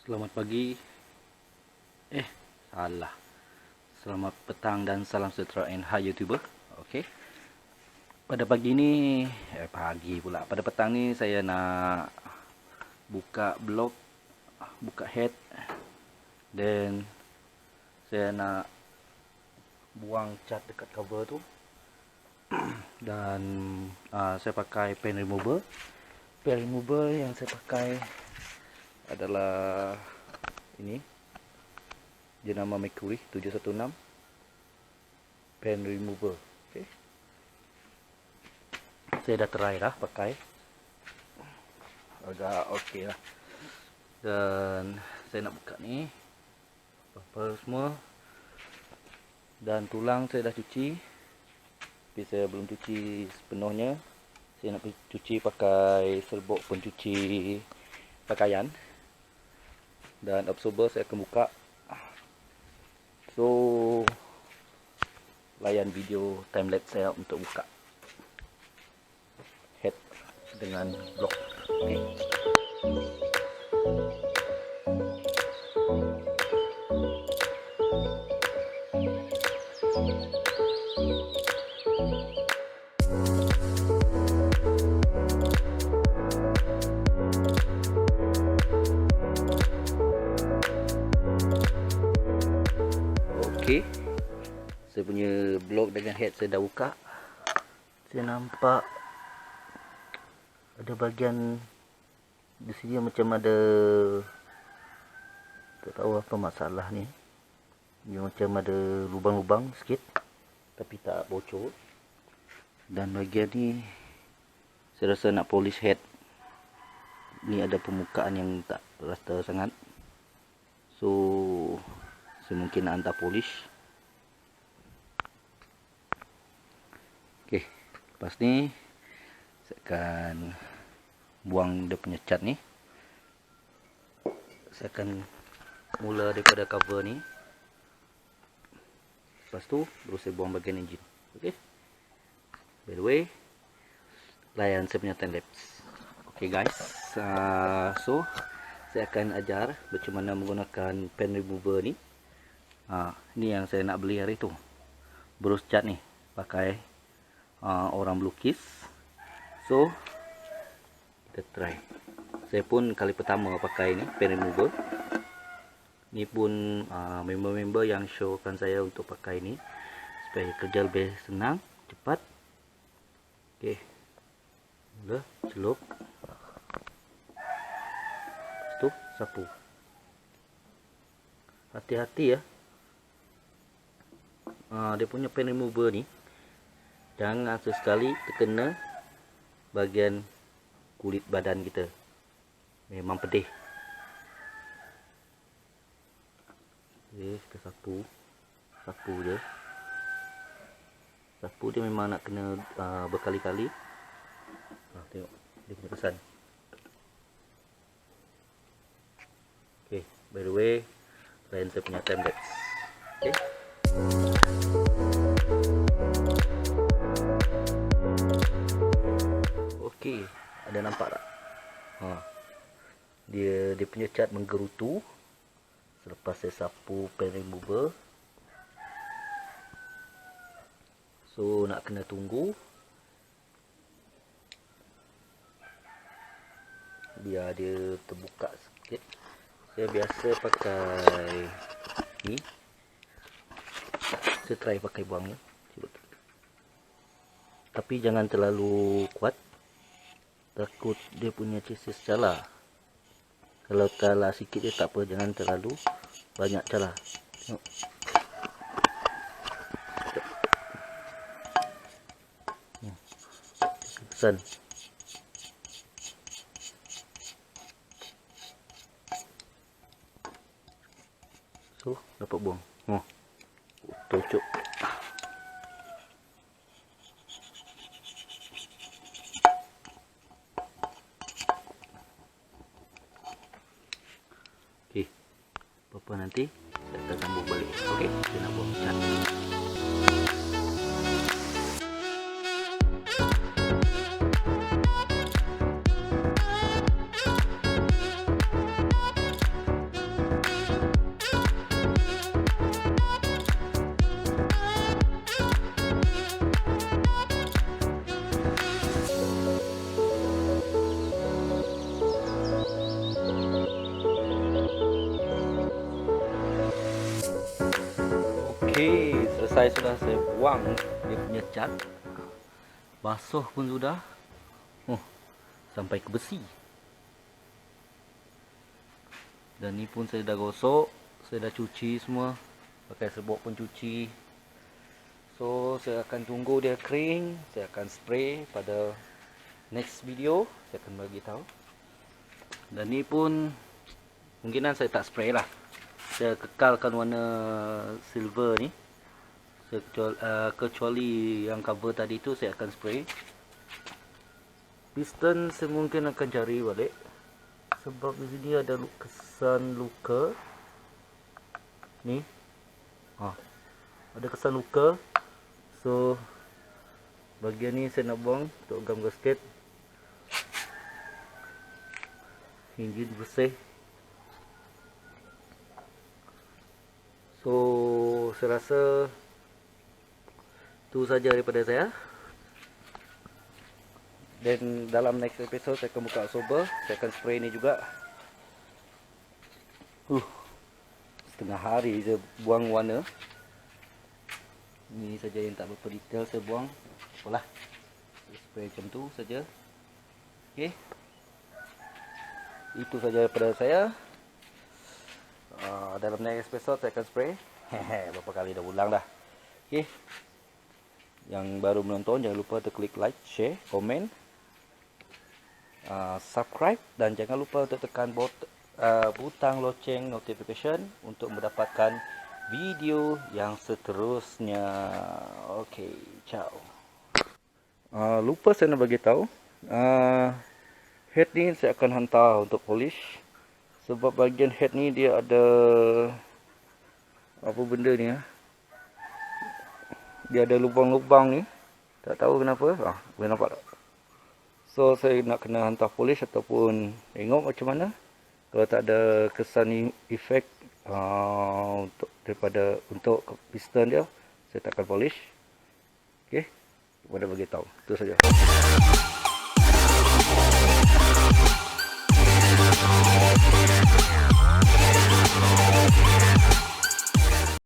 Selamat pagi. Salah. Selamat petang dan salam sejahtera and hi YouTuber. Okey. Pada pagi ni, pagi pula. Pada petang ni saya nak buka blog, buka head, dan saya nak buang cat dekat cover tu. Dan saya pakai pen remover. Pen remover yang saya pakai adalah ini. Dia nama Mercury 716 pen remover. Okay. Saya dah try lah pakai, agak okey lah. Dan saya nak buka ni apa semua. Dan tulang saya dah cuci, tapi saya belum cuci sepenuhnya. Saya nak cuci pakai serbuk pencuci pakaian. Dan absorber saya akan buka. So, layan video time lapse saya untuk buka head dengan blok. Okay. Okey, saya punya blok dengan head saya dah buka. Saya nampak ada bahagian di sini macam ada, tak tahu apa masalah ni. Dia macam ada lubang-lubang sikit, tapi tak bocor. Dan bahagian ni saya rasa nak polish head. Ni ada permukaan yang tak rata sangat. So saya mungkin nak hantar polish. Okey, lepas ni saya akan buang dia punya cat ni. Saya akan mula daripada cover ni. Lepas tu baru saya buang bahagian enjin. Okey. By the way, layan saya punya time lapse. Okey guys, so saya akan ajar macam mana menggunakan pen remover ni. Ni yang saya nak beli hari tu, brush cat ni, pakai orang melukis. So kita try. Saya pun kali pertama pakai ni pen remover. Ni pun member-member yang showkan saya untuk pakai ni supaya kerja lebih senang, cepat. Okey, mula celup, lepas tu sapu. Hati-hati ya. Dia punya pen remover ni jangan sesekali terkena bahagian kulit badan kita. Memang pedih. Okay, kita sapu je. Sapu dia memang nak kena berkali-kali. Tengok dia punya kesan. Okay, by the way, lain saya punya time lapse. Okay. Okey, ada nampak tak? Dia punya cat menggerutu selepas saya sapu pen remover. So nak kena tunggu biar dia terbuka sikit. Saya biasa pakai ni. Saya try pakai buang ni. Tapi jangan terlalu kuat, takut dia punya chassis calar. Kalau calar sikit dia tak apa, jangan terlalu banyak calar. Tengok. Kesan. So dapat buang. Tocok. Okey, apa-apa nanti kita sambung balik. Okey, kita nak buang cat. selesai sudah saya buang dia punya cat. Basuh pun sudah. Sampai ke besi. Dan ni pun saya dah gosok, saya dah cuci semua. Pakai serbuk pun cuci. So saya akan tunggu dia kering, saya akan spray pada next video, saya akan bagi tahu. Dan ni pun mungkinan saya tak spray lah. Saya kekalkan warna silver ni. Kecuali yang cover tadi tu saya akan spray. Piston saya mungkin akan cari balik. Sebab di sini ada kesan luka. Ni. Ada kesan luka. So bahagian ni saya nak buang untuk gam gasket. Enjin bersih. So saya rasa itu saja daripada saya. Dan dalam next episode saya akan buka Oktober, saya akan spray ni juga. Setengah hari saya buang warna. Ini saja yang tak berapa detail saya buang. Apalah. Saya spray macam tu saja. Okey. Itu saja daripada saya. Dalam next episode saya akan spray. Berapa kali dah ulang dah. Okey. Yang baru menonton jangan lupa klik like, share, komen, subscribe dan jangan lupa untuk tekan butang loceng notification untuk mendapatkan video yang seterusnya. Okey, ciao. Lupa saya nak bagi tahu, head ni saya akan hantar untuk polish. Sebab bahagian head ni dia ada apa benda ni dia ada lubang-lubang ni. Tak tahu kenapa. Boleh nampak tak? So saya nak kena hantar polish ataupun tengok macam mana. Kalau tak ada kesan efek untuk piston dia, saya takkan polish. Okey, kepada bagi tahu. Itu saja.